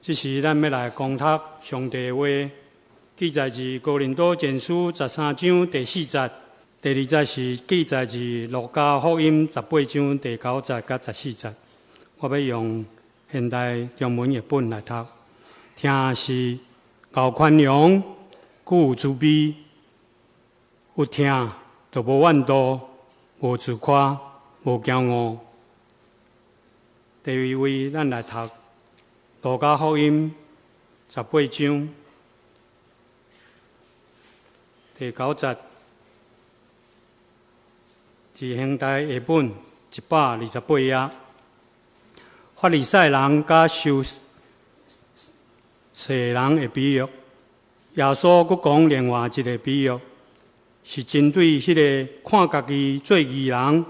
这是咱要来攻读上帝的话，记载自哥林多前书13章第4节，第2节是记载自路加福音18章第9节甲14节。我要用现代中文译本来读，听是够宽容，具有慈悲，有听就无怨妒，无自夸，无骄傲。第二位，咱来读路加福音18章第9节，自现代译本128页。法利赛人甲修士人的比喻，耶稣佫讲另外一个比喻，是针对迄个看家己做义人，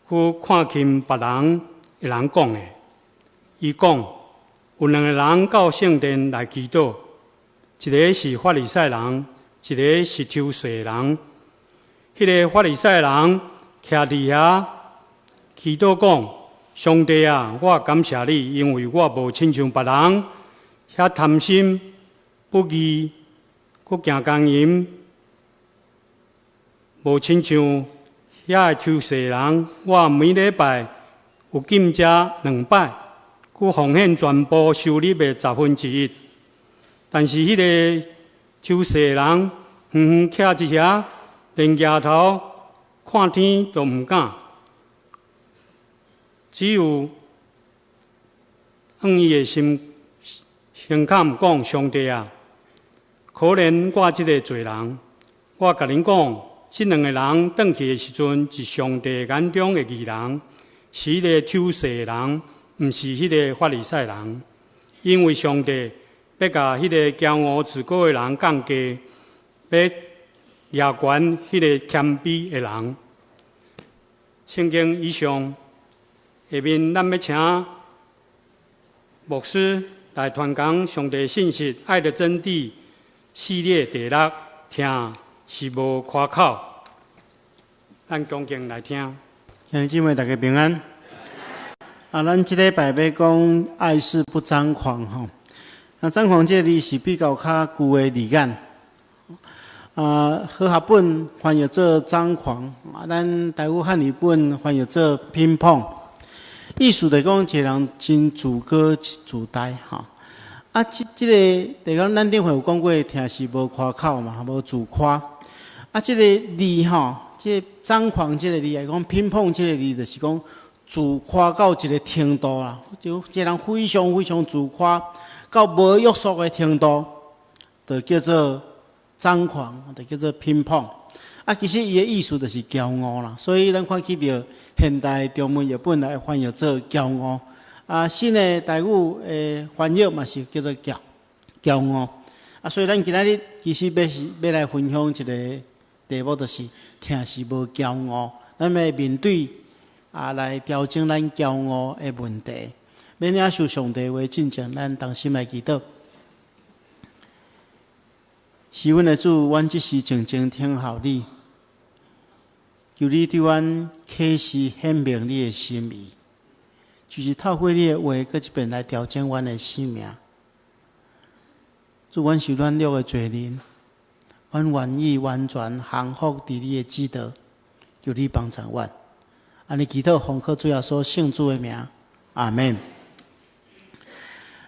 佫看轻别人的人讲的。伊讲有2个人到圣殿来祈祷，一个是法利赛人，一个是修士人。迄个法利赛人徛伫遐祈祷讲：上帝啊，我感谢你，因为我无亲像别人遐贪心、不义，佫行奸淫，无亲像遐个修士人，我每礼拜有禁食2摆，佫奉献全部收入的1/10。但是迄个修士人徛一遐，连抬头看天都毋敢。只有伊的心坎讲：上帝啊，可怜我这个罪人！我甲恁讲，这2个人转去的时阵，是上帝眼中的义人，是迄个修士人，毋是迄个法利赛人。因为上帝要甲迄个骄傲自高的人降低，要压悬迄个谦卑的人。圣经以上。下面，咱要请牧师来传讲上帝信息《爱的真谛》系列第6，听是无夸口。咱恭敬来听。兄弟姊妹，大家平安。咱这礼拜要讲爱是不张狂吼。张狂这字是比较较旧的字眼。和合本翻译做张狂，咱台语汉语本翻译做乒乓。意思来讲，一个人真自高自大哈。这个就讲咱顶回有讲过，听是无夸口嘛，无自夸。这个字哈，这个张狂这个字来讲，乒乓这个字就是讲自夸到一个程度啦，就一个人非常非常自夸到无约束的程度，就叫做张狂，就叫做乒乓。其实伊的意思就是骄傲啦，所以咱看起到现代中文译本来翻译做骄傲。新的台语翻译嘛是叫做骄傲。所以咱今仔日其实要来分享一个题目，就是听是无骄傲，咱要面对来调整咱骄傲的问题。要领受上帝话进前，咱同心来祈祷。是阮的主，阮即时静静听候你，求你对阮启示显明你的心意，就是透过你的话，搁一遍来调整阮的生命。主，阮是软弱的罪人，阮愿意完全降服伫你的指导，求你帮助阮。安尼祈祷，奉靠主耶稣圣主的名，阿门。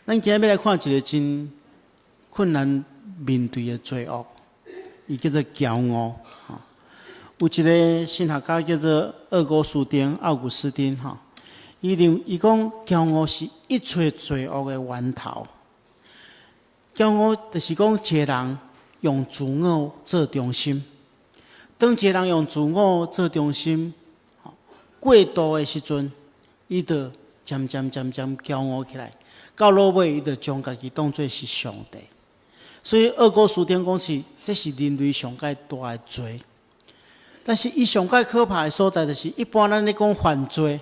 咱今日要来看一个真困难面对的罪恶，伊叫做骄傲。有一个神学家叫做厄古斯丁，伊讲骄傲是一切罪恶的源头。骄傲就是讲一个人用自我做中心，当一个人用自我做中心过度的时阵，伊就渐渐骄傲起来，到落尾伊就将家己当作是上帝。所以厄古斯丁讲这是人类上界大的罪。但是伊上界可怕的所在，就是一般咱咧讲犯罪，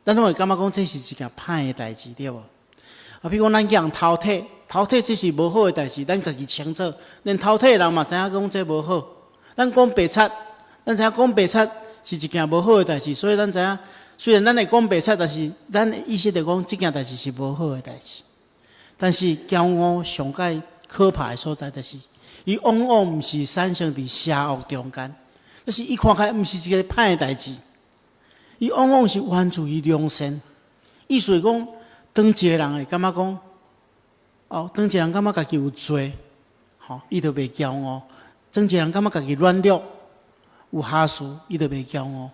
咱拢会感觉讲这是一件歹的代志，对无？比如讲咱讲偷窃这是无好的代志，咱家己清楚，连偷窃的人嘛知影讲这无好。咱讲白贼，咱知影讲白贼是一件无好的代志，所以咱知影，虽然咱会讲白贼，但是咱的意思就讲这件代志是无好的代志。但是骄傲上界可怕的所在，就是伊往往毋是产生伫邪恶中间，就是伊看起来毋是一个歹的代志，伊往往是源自于良善。意思是讲，当一个人会感觉讲，当一个人感觉家己有罪，伊就袂骄傲；当一个人感觉家己软弱、有瑕疵，伊就袂骄傲。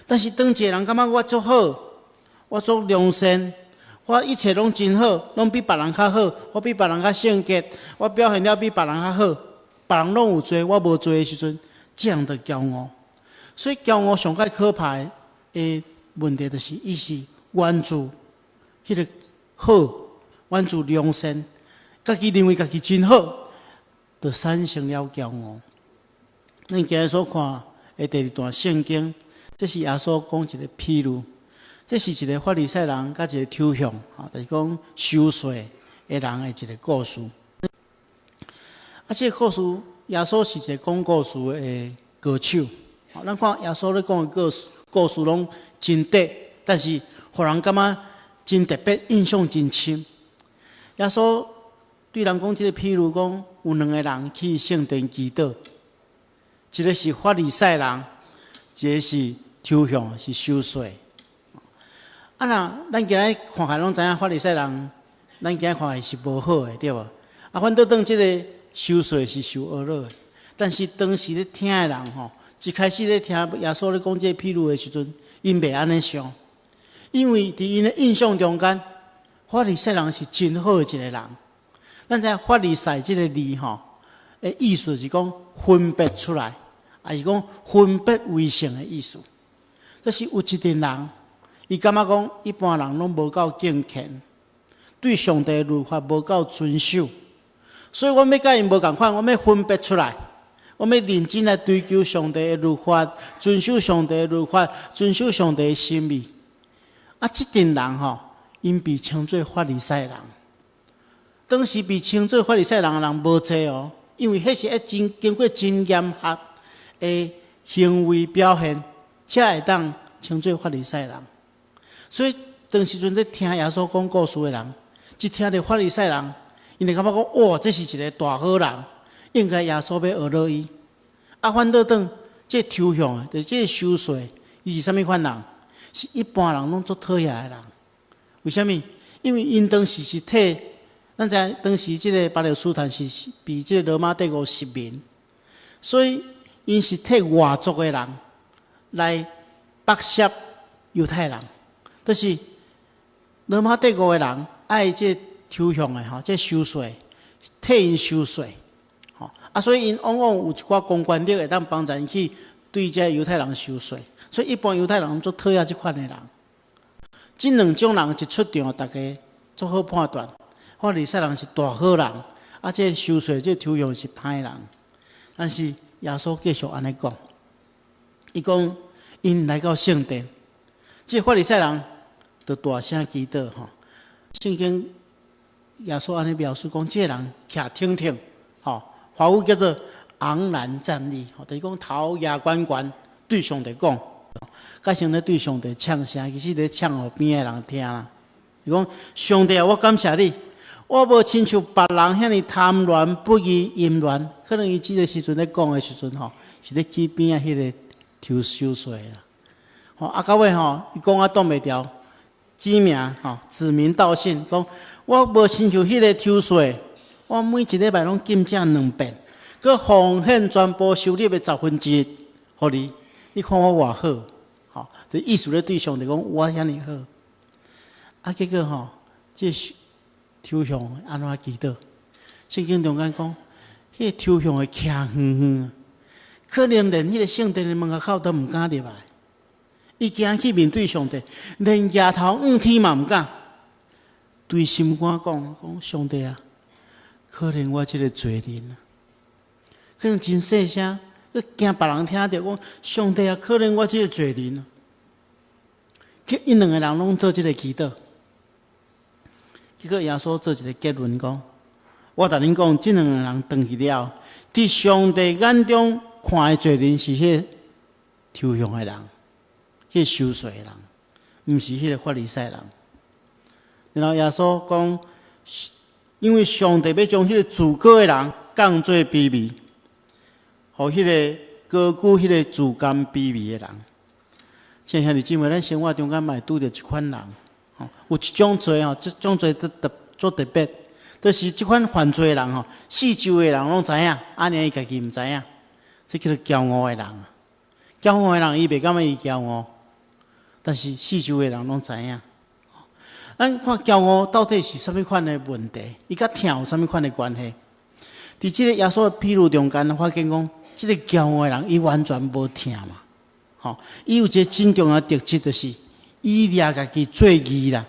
但是当一个人感觉我足好，我足良善，我一切拢真好，拢比别人较好，我比别人较圣洁，我表现了比别人较好，别人拢有罪，我无罪的时阵，这样的骄傲。所以骄傲上界可怕的问题，就是伊是源自迄个好，源自良善，家己认为家己真好，就产生了骄傲。咱今日所看的第二段圣经，这是耶稣讲一个譬喻，这是一个法利赛人甲一个抽象，就是讲收税的人的一个故事。这个故事，耶稣是一个讲故事的歌手。咱看耶稣咧讲的故事拢真短，但是互人感觉真特别，印象真深。耶稣对人讲这个譬喻，讲有两个人去圣殿祈祷，一个是法利赛人，一个是抽象，是收税。咱今日看起来拢知影法利赛人，咱今日看起来是无好的，对无？反倒当这个收税是受恶扰的。但是当时咧听的人一开始咧听耶稣咧讲这个譬喻的时阵，因袂安尼想。因为伫因的印象中间，法利赛人是真好的一个人。咱知法利赛这个字的意思是讲分别出来，也是讲分别为圣的意思。就是有一群人，伊感觉讲一般人拢无够敬虔，对上帝的律法无够遵守，所以我要甲因无共款，我要分别出来，我要认真来追求上帝的律法，遵守上帝的律法，遵守上帝的心意。这群人因被称作法利赛人。当时被称作法利赛人的人无济哦，因为迄是经过真严格的行为表现，才会当称作法利赛人。所以当时阵咧听耶稣讲故事的人，一听到法利赛人，因就感觉讲，哇，这是一个大好人，应该耶稣要学到伊。反倒当这抽象的，就是这收税，伊是啥物款人？是一般人拢做讨厌的人。为什么？因为因当时是替，咱知当时这个巴勒斯坦是被这个罗马帝国殖民，所以因是替外族的人来剥削犹太人。就是罗马帝国的人爱这抽象的这收税，替因收税。所以因往往有一寡公权力会当帮助因去对这犹太人收税。所以一般犹太人做讨厌这款的人，这两种人一出场，大家做好判断，法利赛人是大好人，这收税这抽象是歹人。但是耶稣继续安尼讲，伊讲因来到圣殿，这法利赛人就大声祈祷圣经耶稣安尼描述讲，这人徛挺挺，华语叫做昂然站立，就是讲头也悬悬对上帝讲。甲像咧对上帝唱声，其实咧唱互边的人听啦。伊讲上帝啊，我感谢你，我无亲像别人遐尼贪婪不义淫乱。可能伊即个时阵咧讲的时阵是咧去边啊迄个抽收税啦。到尾伊讲挡袂牢，指名指名道姓，讲我无亲像迄个抽税，我每一礼拜拢进正2遍，佮奉献全部收入的1/10，互你。你看我偌好，就意思咧对上帝讲我遐尼好。结果这抽象安怎祈祷？圣经中间讲，迄个抽象的徛远远，可能连迄个圣殿的门口口都毋敢入来。伊惊去面对上帝，连抬头望天嘛毋敢。对心肝讲上帝啊，可能我这个罪人可能真细声。惊别人听到讲，上帝啊，可能我这个罪人啊。因两个人拢做这个祈祷，结果耶稣做一个结论讲：我甲恁讲，这两个人回去了，伫上帝眼中看的罪人是迄个抽象的人，迄个收税的人，毋是迄个法利赛人。然后耶稣讲，因为上帝要将迄个自高的人降做卑微，互迄个高举迄个自甘卑微的人。像兄弟姊妹，咱生活中间嘛会拄着一款人，有一种罪即种罪做特别，就是即款犯罪的人四周的人拢知影，安尼伊家己毋知影，这叫做骄傲的人。骄傲的人伊袂感觉伊骄傲，但是四周的人拢知影。咱看骄傲到底是啥物款的问题？伊甲疼有啥物款的关系？伫即个耶稣的譬喻中间，发现讲，即个骄傲的人伊完全无疼嘛。伊有一个真重要的特质，就是伊掠家己做义啦。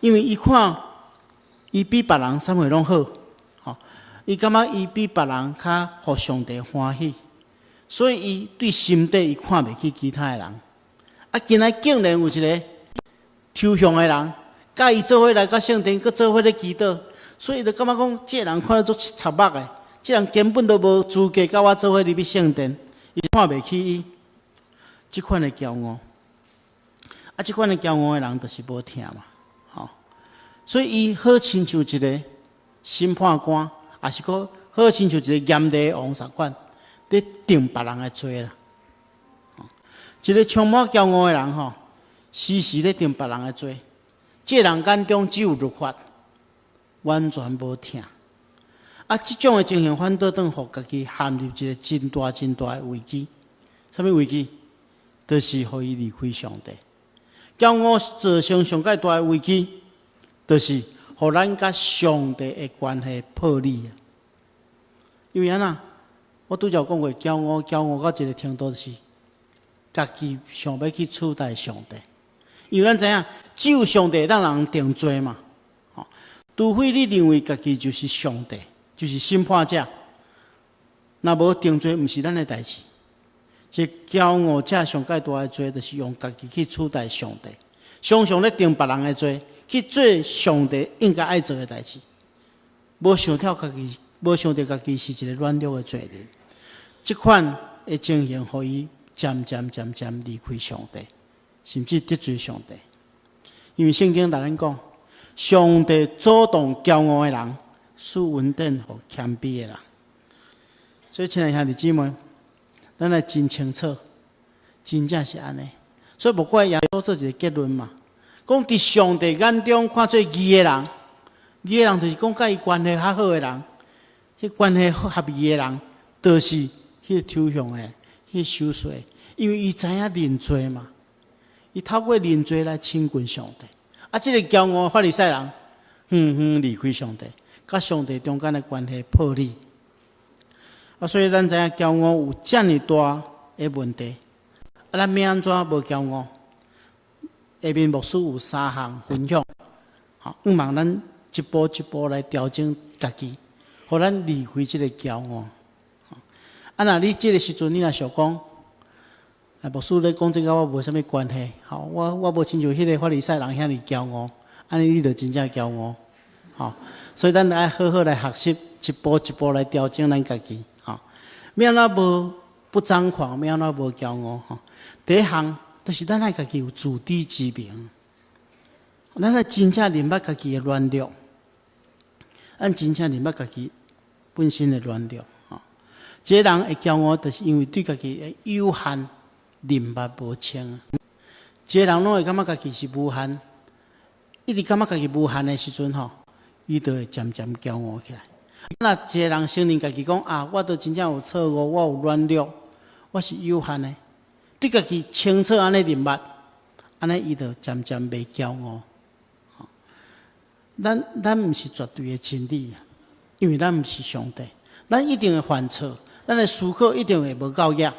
因为伊看伊比别人啥物拢好，伊感觉伊比别人较互上帝欢喜，所以伊对心底伊看袂起其他的人。今仔竟然有一个抽象的人，甲伊做伙来到圣殿，佮做伙咧祈祷，所以就感觉讲，这人看得做插目的，这人根本都无资格甲我做伙入去圣殿，伊看袂起伊。即款的骄傲，即款的骄傲的人就是无疼嘛，所以伊好亲像一个审判官，也是个好亲像一个严厉的王法官，咧定别人的罪啦。一个充满骄傲的人时时咧定别人的罪，这人眼中只有律法，完全无疼。即种的情形反倒当互家己陷入一个真大真大的危机。什么危机？就是互伊离开上帝。骄傲造成上界大的危机，就是互咱甲上帝的关系破裂。因为安那，我拄则讲过，骄傲到一个程度，就是家己想要去取代上帝。因为咱知影，只有上帝让人定罪嘛。除非你认为家己就是上帝，就是审判者，若无定罪，毋是咱的代志。这骄傲者上界大的罪，就是用家己去取代上帝，常常咧定别人的罪，去做上帝应该爱做的代志，无想到家己是一个软弱的罪人。这款的情形，互伊渐渐离开上帝，甚至得罪上帝。因为圣经大人讲，上帝阻挡骄傲的人，使稳定和谦卑的人。所以，亲爱兄弟姊妹，咱来真清楚，真正是安尼。所以无怪耶稣做一个结论嘛，讲伫上帝眼中看做义的人，义的人就是讲甲伊关系较好的人，迄关系合意的人，就是迄个抽象的、迄个守岁的，因为伊知影认罪嘛，伊透过认罪来亲近上帝。即个骄傲的法利赛人，离开上帝，甲上帝中间的关系破裂。所以咱知影骄傲有遮尔大的问题，咱要安怎无骄傲？下面牧师有3项分享，希望咱一步一步来调整家己，互咱离开这个骄傲。若你这个时阵你若想讲，牧师咧讲这个我无啥物关系，我无亲像迄个法利赛人遐尼骄傲，安尼你就真正骄傲，所以咱爱好好来学习，一步一步来调整咱家己。要安怎无不张狂，要安怎无骄傲？第一项就是咱爱家己有自知之明，咱爱真正认捌家己的软弱，咱真正认捌家己本身的软弱。这人会骄傲，就是因为对家己的有限认捌无清。这人拢会感觉家己是无限，一直感觉家己无限的时阵伊就会渐渐骄傲起来。那一个人承认家己讲我都真正有错误，我有软弱，我是有限的，对家己清楚安尼认捌，安尼伊就渐渐袂骄傲。咱毋是绝对的真理，因为咱毋是上帝，咱一定会犯错，咱的思考一定会无够野。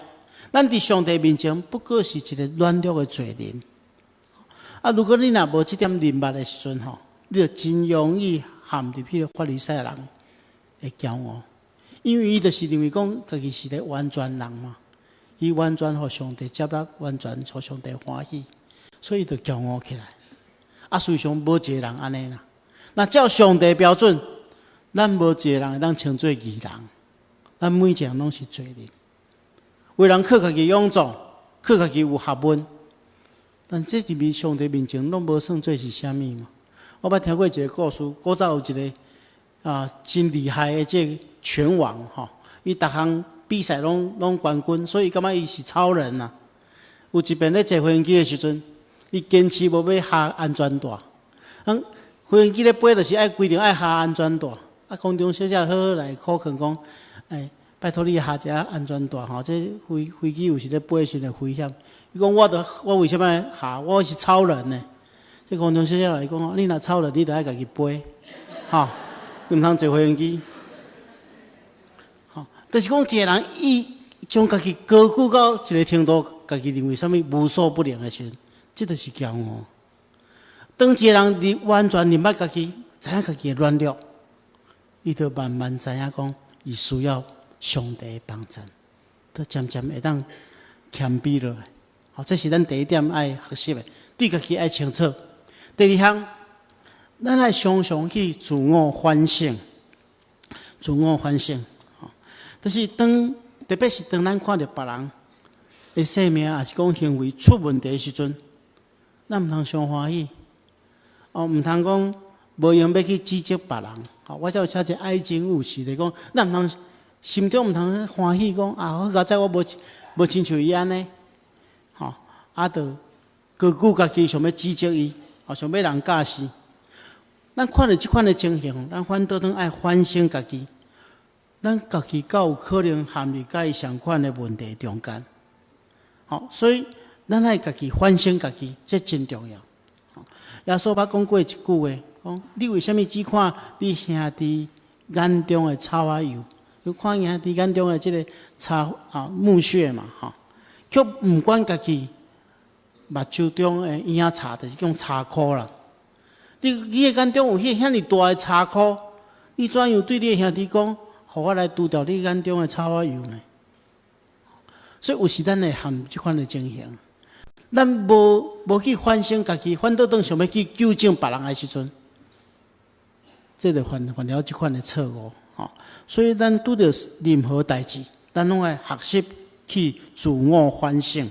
咱伫上帝面前不过是一个软弱的罪人。如果你若无这点认捌的时阵你就真容易陷入迄个法利赛人的骄傲，因为伊就是认为讲家己是个完全人嘛，伊完全互上帝接纳，完全互上帝欢喜，所以就骄傲起来。事实上无一个人安尼啦。那照上帝标准，咱无一个人会当称作义人，咱每一个人拢是罪人。为人靠家己勇壮，靠家己有学问，但这伫上帝面前拢无算做是啥物嘛。我捌听过一个故事，古早有一个真厉害的这个拳王伊逐项比赛拢冠军，所以伊感觉伊是超人呐。有一遍咧坐飞机的时阵，伊坚持无要下安全带。飞机咧飞就是规定爱下安全带。空中小姐好好来苦劝讲，拜托你下一下安全带这飞机有时咧飞时阵危险。伊讲我为什么下？我是超人呢？这空中小姐来讲，你若超人，你就爱家己飞，你毋通坐飞机。就是讲，一个人伊将家己高举到一个程度，家己认为啥物无所不能的时阵，这就是骄傲。当一个人完全认捌家己，知影家己的软弱，伊就慢慢知影讲，伊需要上帝的帮助，都渐渐会当谦卑落来。这是咱第一点爱学习的，对家己爱清楚。第二项，咱爱常常去自我反省，自我反省。就是特别是当咱看到别人的生命，也是讲行为出问题的时阵，咱毋通伤欢喜，毋通讲无用要去指责别人。我才有写一个爱情故事，就是讲咱毋通心中毋通欢喜讲好佳哉我无亲像伊安尼，就高举家己想要指责伊，想要人教死。咱看到即款的情形，咱反倒爱反省家己。咱家己敢有可能陷入甲伊相款的问题中间？所以咱爱家己反省家己，这真重要。耶稣捌讲过一句话，讲你为什么只看你兄弟眼中的草仔油，就看兄弟眼中的这个木屑嘛，却毋管家己目睭中的影擦，就是讲擦箍啦。你的眼中有遐尼大的擦箍，你怎样对你的兄弟讲？互我来除掉你眼中的草仔油呢？所以有时咱会陷入这款的情形，咱无去反省家己，反倒当想要去纠正别人的时阵，这就犯了这款的错误。所以咱拄到任何代志，咱拢爱学习去自我反省。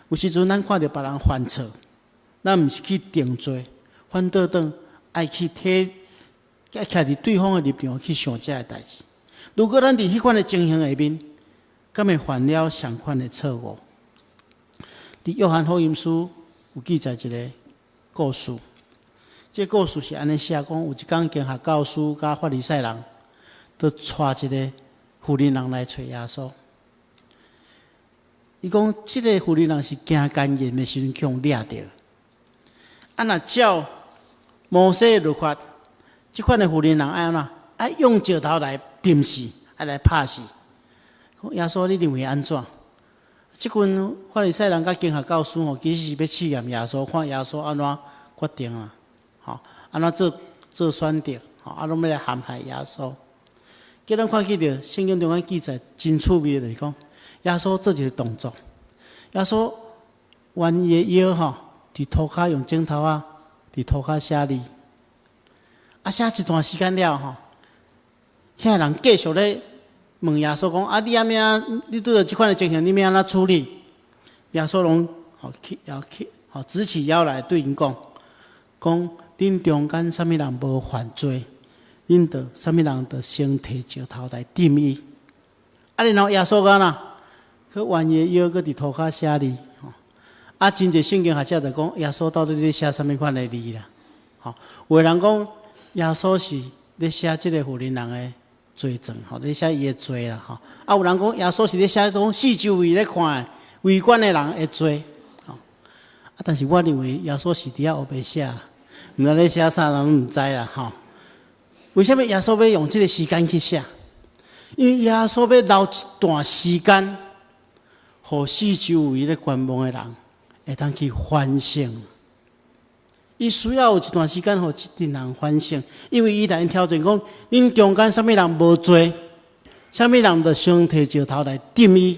有时阵咱看到别人犯错，咱毋是去定罪，反倒当爱去摕伫对方的立场去想这个代志。如果咱伫迄款的情形下面，敢会犯了相款的错误？伫约翰福音书有记载一个故事，这故事是安尼写讲：有一天经学教师甲法利赛人，都带一个妇人人来找耶稣。伊讲，这个妇人人是行奸淫的时阵去掠到。若照摩西的律法，这款的妇人人爱安怎？爱用石头来钉死，爱来拍死。耶稣，你认为安怎？这群法利赛人甲经学教师其实是要试验耶稣，看耶稣安怎决定啊，安怎做选择，拢要来陷害耶稣。叫咱看见到圣经中间记载真趣味的，就是讲耶稣做一个动作，耶稣弯伊的腰伫涂骹用枕头伫涂骹写字，写一段时间了遐人继续咧问耶稣讲：你你拄到这款的情形，你要安怎处理？耶稣拢直起腰来对因讲：恁中间啥物人无犯罪，恁着啥物人着先摕石头来钉伊。然后耶稣干去弯伊腰，搁伫涂骹写字。真侪圣经学者就讲耶稣到底咧写啥物款的字啦？有的人讲耶稣是咧写即个妇人人的罪状，咧写伊的罪啦。有人讲耶稣是咧写讲四周围咧看围观的人的罪。但是我认为耶稣是伫遐黑白写，毋知咧写啥人毋知啦。为什么耶稣要用这个时间去写？因为耶稣要留一段时间，互四周围咧观望的人会当去反省。伊需要有一段时间，互一群人反省，因为伊来挑战讲：恁中间啥物人无罪，啥物人着先摕石头来钉伊。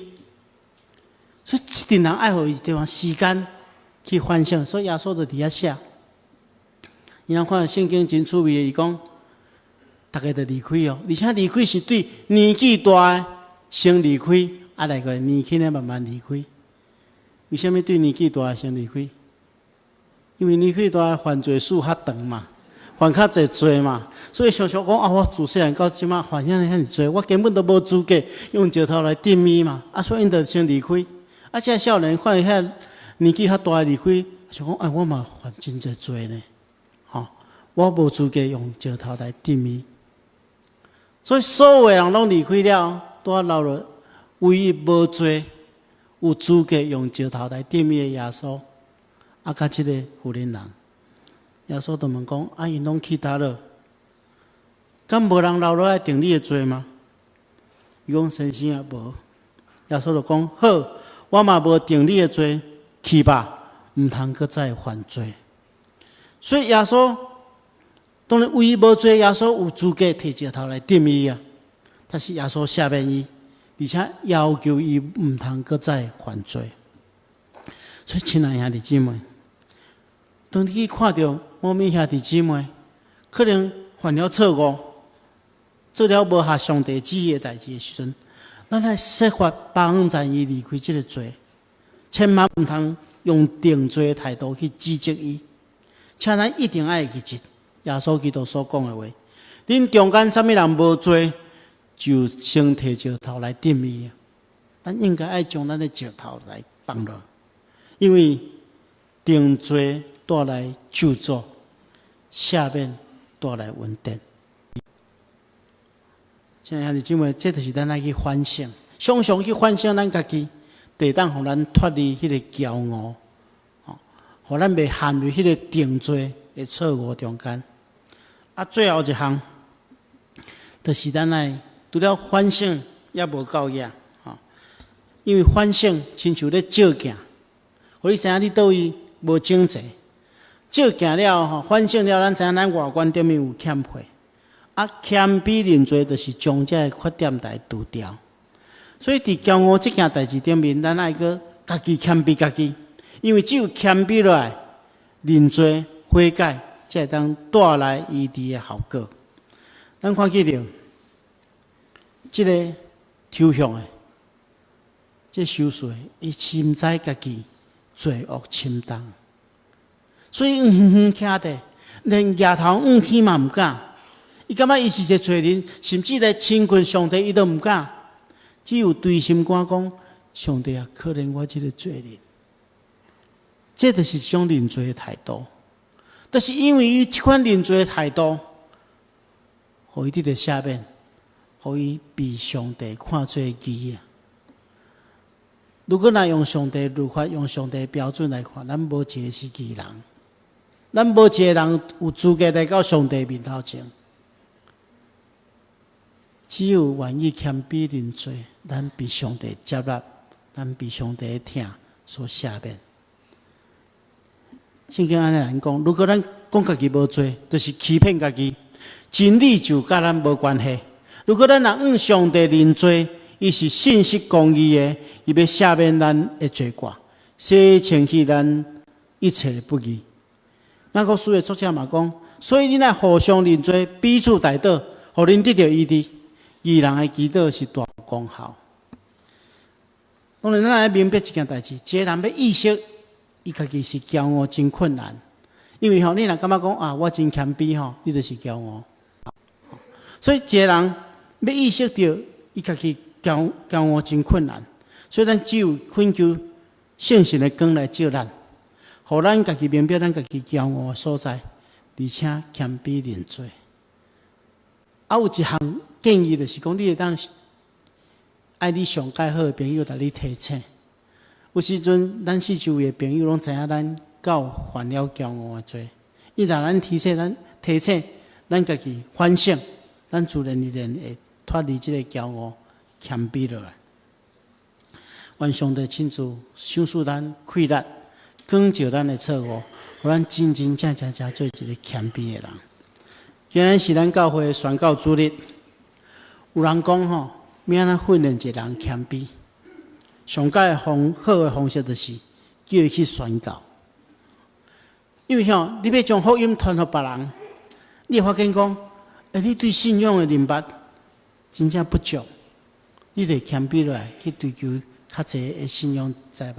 所以一群人爱互伊一段时间去反省，所以耶稣就伫遐写。然后看圣经真趣味的，伊讲。大家就离开而且离开是对年纪大的先离开，来个年轻的慢慢离开。为什么对年纪大的先离开？因为年纪大的犯罪数较长嘛，犯较侪罪嘛，所以常常讲啊，我自细汉到即马犯遐尔侪，我根本都无资格用石头来定伊嘛，啊，所以因就先离开。啊，这少年看遐年纪较大离开，想讲，哎，我嘛犯真侪罪呢，吼，我无资格用石头来定伊。所以所有的人拢离开了，拄留了唯一无罪、有资格用石头来定伊的耶稣，啊，甲即个妇人人。耶稣就问讲：啊，因拢去倒了，敢无人留落来定你的罪吗？伊讲先生也无。耶稣就讲：好，我嘛无定你的罪，去吧，毋通搁再犯罪。所以耶稣当然唯一无罪，耶稣有资格摕石头来定伊啊。但是耶稣赦免伊，而且要求伊毋通搁再犯罪。所以亲爱兄弟姊妹，当你去看到某物兄弟姊妹可能犯了错误，做了无合上帝旨意的代志的时阵，咱来设法帮助伊离开这个罪，千万毋通用定罪的态度去指责伊，请咱一定爱记住耶稣基督所讲的话：恁中间啥物人无罪，就先摕石头来定伊。咱应该爱将咱的石头来放落，因为定罪带来救助，下面带来稳定。亲爱的姊妹，这就是咱来去反省，常常去反省咱家己，得当互咱脱离迄个骄傲，互咱袂陷入迄个定罪的错误中间。啊，最后一项，就是咱来除了反省也无够野，因为反省亲像咧照镜，互你知影你倒位无整齐。照镜了吼，反省了，咱知影咱外观顶面有欠配。啊，谦卑认罪，就是将这个缺点来除掉。所以伫骄傲这件代志顶面，咱爱个家己谦卑家己，因为只有谦卑落来，认罪悔改，才会当带来医治的效果。咱看见着这个抽象的，这受罪，伊深知家己罪恶深重。所以徛地，连额头天嘛毋敢。伊感觉伊是一个罪人，甚至来亲近上帝，伊都毋敢。只有对心肝讲：上帝啊，可怜我这个罪人。这就是一种认罪的态度。但是因为伊这款认罪的态度，互伊得到赦免，互伊被上帝看做义啊。如果若用上帝律法、用上帝标准来看，咱无一个是义人。咱无一个人有资格来到上帝面头前，只有愿意谦卑认罪，咱被上帝接纳，咱被上帝的疼所赦免。圣经安尼人讲，如果咱讲家己无罪，就是欺骗家己，真理就甲咱无关系。如果咱若向上帝认罪，伊是信实公义的，伊要赦免咱的罪过，洗清去咱一切不义。雅各书的作者嘛讲，所以你若互相认罪，彼此代祷，互恁得到医治。义人的祈祷是大有功效。当然，咱来明白一件代志，一个人要意识伊家己是骄傲真困难，因为你若感觉讲啊，我真谦卑你就是骄傲。所以一个人要意识到伊家己骄傲真困难，所以咱只有恳求圣神的光来照咱。互咱家己明白咱家己骄傲的所在，而且谦卑认罪。有一项建议就是讲，你会当爱你上介好的朋友来你提醒。有时阵，咱四周围的朋友拢知影咱有犯了骄傲的罪，伊若咱提醒咱家己反省，咱自然而然会脱离这个骄傲，谦卑落来。愿上帝亲自赏赐咱气力。光照咱的错误，互咱真真正正做一个谦卑的人。今日是咱教会宣教主日，有人讲要安怎训练一个人谦卑？上佳的好的方式就是叫伊去宣教。因为你要将福音传给别人，你会发现讲，你对信仰的认捌真正不足，你得谦卑落来去追求较侪的信仰知捌。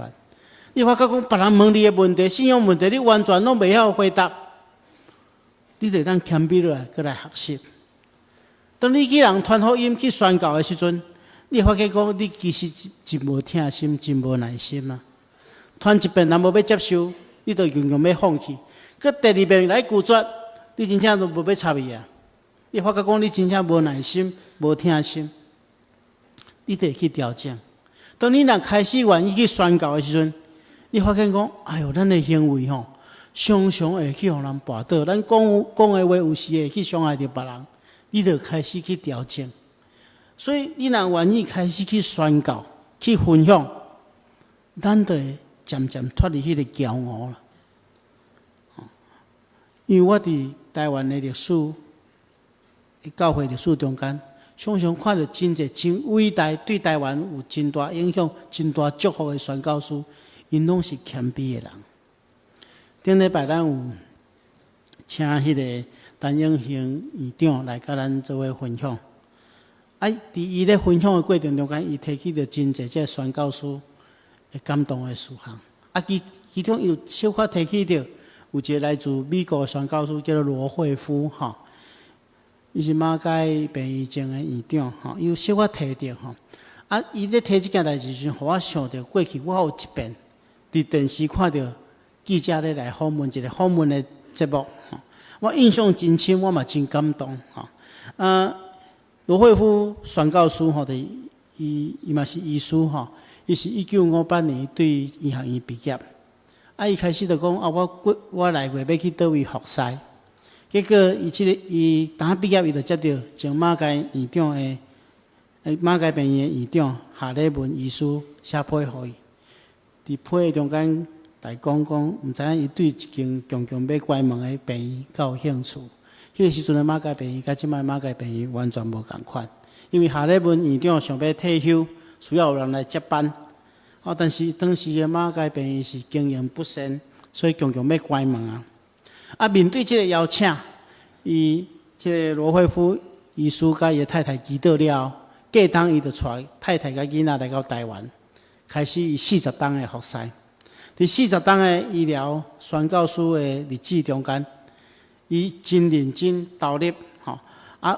你发觉讲，别人问你的问题、信仰问题，你完全拢袂晓回答。你得当谦卑落来，过来学习。当你去人传福音去宣教的时阵，你发觉讲你其实真无听心，真无耐心啊！传一遍，若无要接受，你就永远要放弃。佮第二遍来拒绝，你真正都无要插伊啊！你发觉讲你真正无耐心，无听心，你得去调整。当你若开始愿意去宣教的时阵，你发现讲，哎哟，咱的行为吼，常常会去互人绊倒，咱讲的话有时会去伤害到别人，你就开始去调整。所以你若愿意开始去宣教、去分享，咱就会渐渐脱离迄个骄傲了。因为我伫台湾的历史、教会历史中间，常常看到真侪真伟大、对台湾有真大影响、真大祝福的宣教师，因拢是谦卑的人。顶礼拜咱有请迄个陈永兴院长来甲咱做伙分享。伫伊咧分享的过程中间，伊提起着真侪即宣教师会感动的事项。其中有小可提起着有一个来自美国的宣教师叫做罗惠夫吼，伊是马偕病医症的院长吼，伊有小可提着吼。伊咧提即件代志时，互我想到过去我有一遍伫电视看到记者咧来访问一个访问的节目吼，我印象真深，我嘛真感动吼。罗惠夫宣教师吼，伊嘛是医师吼，伊是1958年对医学院毕业。伊开始就讲我来月要去倒位服侍，结果伊当毕业伊就接到从马偕院长的马偕病院的院长夏礼文医师写批互伊，伫批的中间来讲，毋知影伊对一间强强要关门的病院较有兴趣。迄个时阵的马偕病院，甲即摆马偕病院完全无共款，因为夏礼文院长想要退休，需要有人来接班。但是当时的马偕病院是经营不善，所以强强要关门啊。面对这个邀请，伊这个罗惠夫医师甲伊的太太祈祷了后，隔当伊就带太太甲囡仔来到台湾，开始伊40天的服侍。伫40天的医疗宣教师的日子中间，伊真认真投入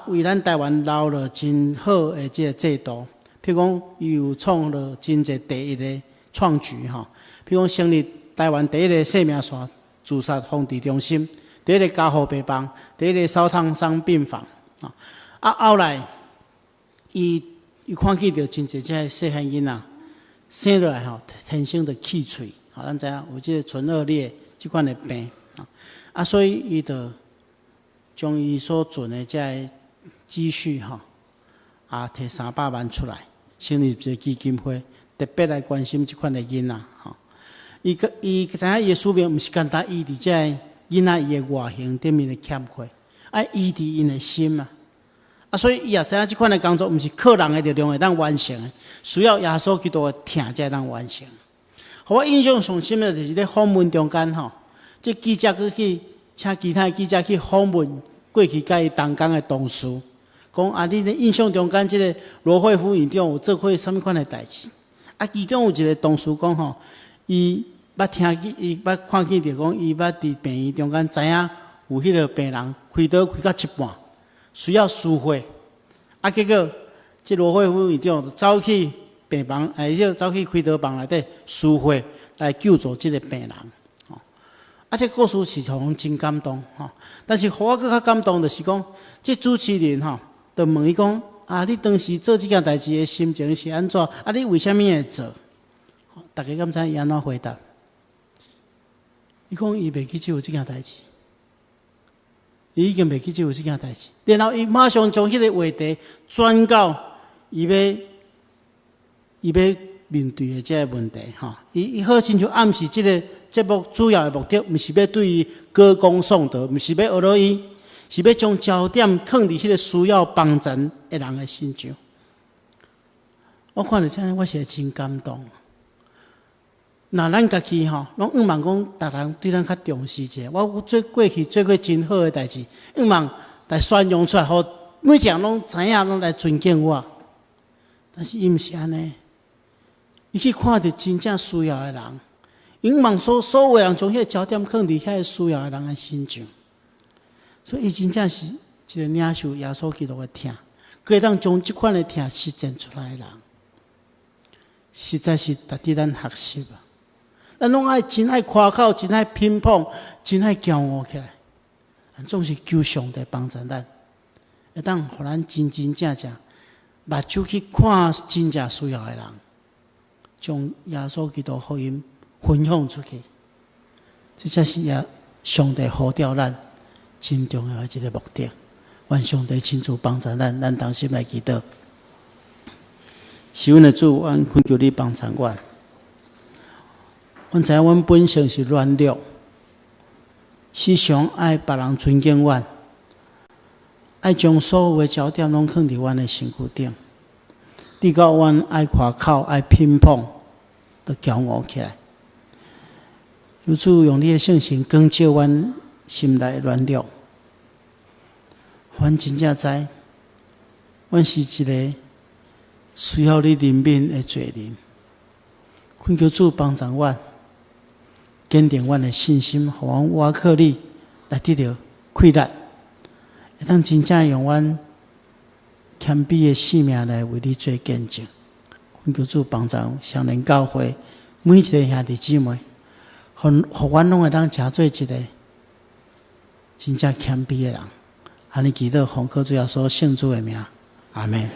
为咱台湾留了真好的这个制度。譬如讲，伊有创了真侪第一个创举譬如讲成立台湾第一个生命线自杀防治中心，第一个家护病房，第一个烧烫伤病房后来伊看见到真侪这细汉囡仔生落来天生的气脆咱知影有这个唇腭裂这款的病所以伊就将伊所存的这个积蓄摕300万出来，成立一个基金会，特别来关心这款的囡仔伊知影伊的使命，毋是简单医治这囡仔伊的外形顶面的欠缺，医治因的心所以伊也知影这款的工作，毋是靠人的力量会当完成的，需要耶稣基督的疼才当完成。互我印象上深的就是咧访问中间这记者去请其他记者去访问过去甲伊同工的同事，讲你咧印象中间这个罗惠夫院长有做过什么款的代志？其中有一个同事讲伊捌看见着讲，伊捌伫病院中间知影有迄个病人开刀开到一半，需要输血，结果这罗惠夫院长就走去病房，走去开刀房内底输血来救助这个病人。这故事是让人真感动但是互我更较感动就是讲，这主持人就问伊讲你当时做这件代志的心情是安怎？你为什么会做？大家敢知伊安怎回答？伊讲伊袂记只有这件代志，伊已经袂记只有这件代志。然后伊马上将迄个话题转到伊要面对的这个问题伊好亲像暗示这个节目主要的目的，毋是要对伊歌功颂德，毋是要学到伊，是要将焦点放伫迄个需要帮助的人的身上。我看到这样，我是真感动。那咱家己拢希望讲，逐人对咱较重视者。我过去做过真好的代志，希望来宣扬出来，互每一个人拢知影，拢来尊敬我。但是伊毋是安尼，伊去看到真正需要的人，希望所有的人将迄个焦点放伫遐需要的人的身上。所以伊真正是一个领受耶稣基督的疼，可以当将这款的疼实践出来的人，实在是值得咱学习啊！咱拢爱真爱夸口，真爱乒乓，真爱骄傲起来，总是求上帝帮助咱，会当互咱真真正正目睭去看真正需要的人，将耶稣基督福音分享出去，这才是也上帝呼召咱真重要的一个目的。愿上帝亲自帮助咱，咱同心来祈祷。是阮的主，阮恳求你帮助阮。阮知影阮本性是软弱，时常爱别人尊敬阮，爱将所有的焦点拢放伫阮的身躯顶。直到阮爱夸口、爱乒乓，都骄傲起来。求主用你的圣神光照阮心内的软弱。阮真正知，阮是一个需要你怜悯的罪人。恳求主帮助阮，坚定阮的信心，互阮倚靠你来得到快乐，会当真正用阮谦卑的性命来为你做见证。恳求主帮助相连教会每一个兄弟姊妹，互阮拢会当成做一个真正谦卑的人。安尼祈祷，奉靠主耶稣圣主的名，阿门。